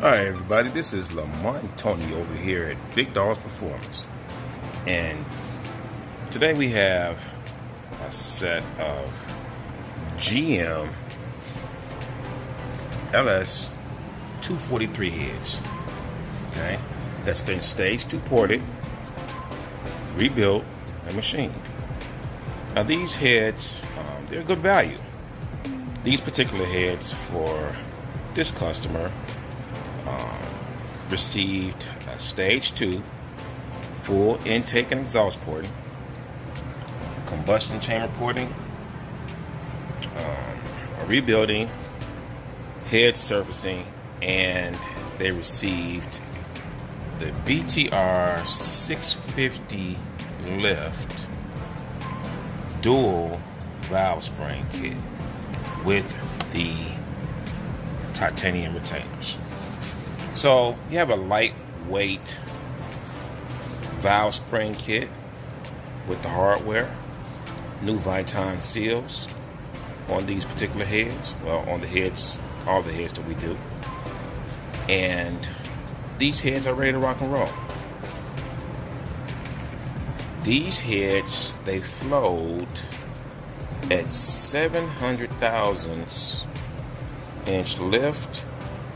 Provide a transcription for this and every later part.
Alright everybody, this is Lamont and Tony over here at Big Dogs Performance, and today we have a set of GM LS 243 heads. Okay, that's been stage 2 ported, rebuilt, and machined. Now these heads, they're good value. These particular heads for this customer received a stage 2 full intake and exhaust porting, combustion chamber porting, a rebuilding, head surfacing, and they received the BTR 650 lift dual valve spring kit with the titanium retainers. So you have a lightweight valve spring kit with the hardware, new Viton seals on these particular heads, well, on the heads, all the heads that we do, and these heads are ready to rock and roll. These heads, they flowed at 700 thousandths inch lift.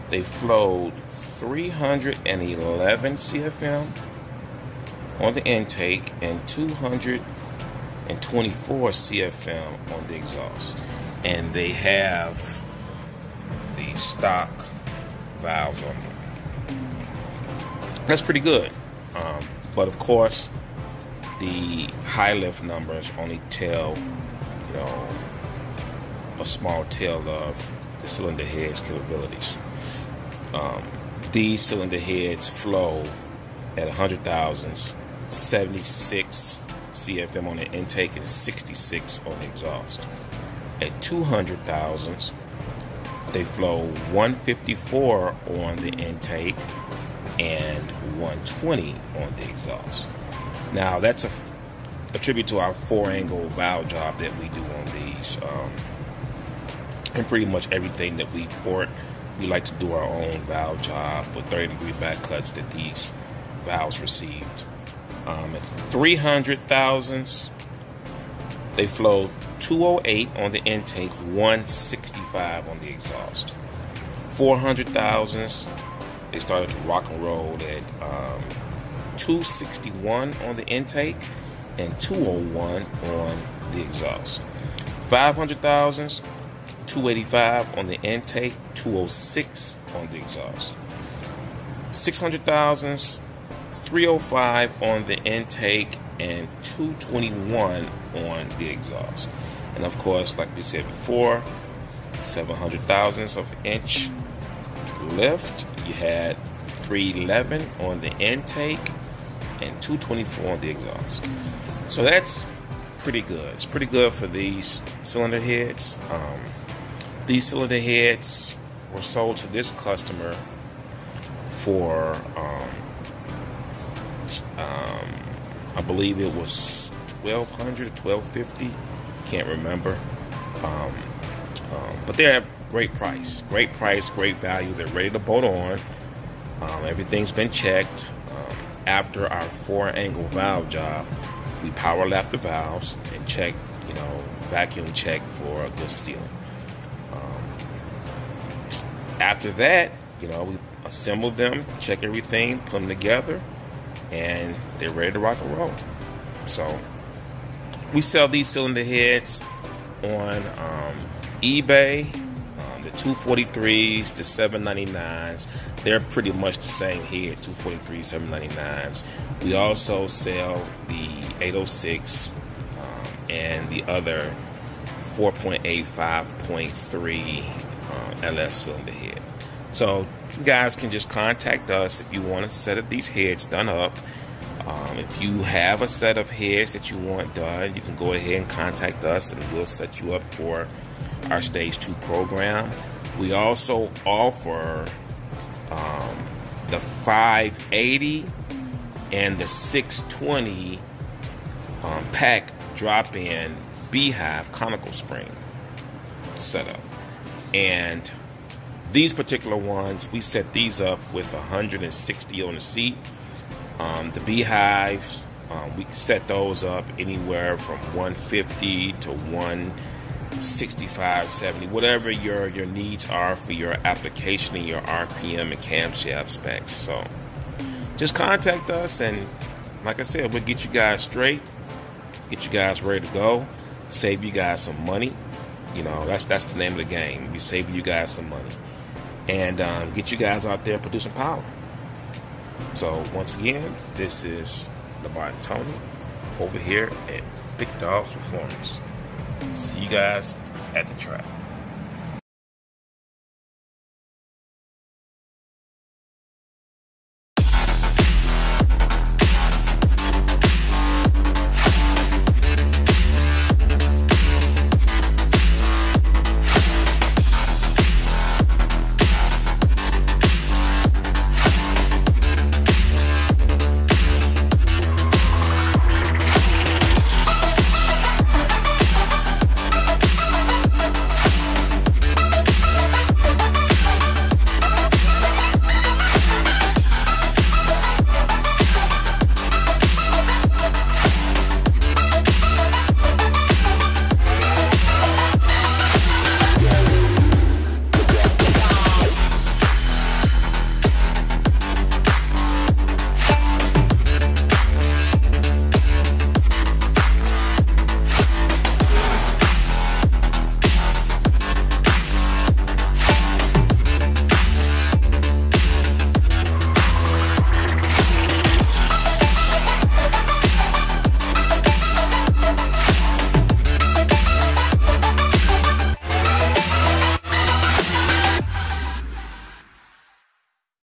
They flowed 311 CFM on the intake and 224 CFM on the exhaust. And they have the stock valves on them. That's pretty good. But of course, the high lift numbers only tell, a small tale of the cylinder head's capabilities. These cylinder heads flow at 100 thousandths, 76 CFM on the intake and 66 on the exhaust. At 200 thousandths, they flow 154 on the intake and 120 on the exhaust. Now that's a tribute to our 4-angle valve job that we do on these, and pretty much everything that we port. We like to do our own valve job with 30-degree back cuts that these valves received. At 300 thousandths, they flow 208 on the intake, 165 on the exhaust. 400 thousandths, they started to rock and roll at 261 on the intake and 201 on the exhaust. 500 thousandths, 285 on the intake, 206 on the exhaust. 600 thousandths, 305 on the intake and 221 on the exhaust. And of course, like we said before, 700 thousandths of an inch lift, you had 311 on the intake and 224 on the exhaust. So that's pretty good. It's pretty good for these cylinder heads. These cylinder heads were sold to this customer for I believe it was $1,200, $1,250, can't remember. But they're at great price, great value. They're ready to bolt on. Everything's been checked. After our 4-angle valve job, we power lap the valves and check, vacuum check for a good sealing. After that, we assemble them, check everything, put them together, and they're ready to rock and roll. So we sell these cylinder heads on eBay, the 243s, the 799s. They're pretty much the same head, 243s, 799s. We also sell the 806 and the other 4.8, 5.3 LS cylinder head. So you guys can just contact us if you want a set of these heads done up. If you have a set of heads that you want done, you can go ahead and contact us and we'll set you up for our stage 2 program. We also offer the 580 and the 620 pack drop-in beehive conical spring setup. And These particular ones, we set these up with 160 on the seat. The Beehives, we set those up anywhere from 150 to 165, 70, whatever your needs are for your application and your RPM and camshaft specs. So just contact us, and like I said, we'll get you guys straight, get you guys ready to go, save you guys some money. You know, that's the name of the game. We save you guys some money, and get you guys out there producing power. So once again, this is Lamont Tony over here at Big Dogs Performance. See you guys at the track.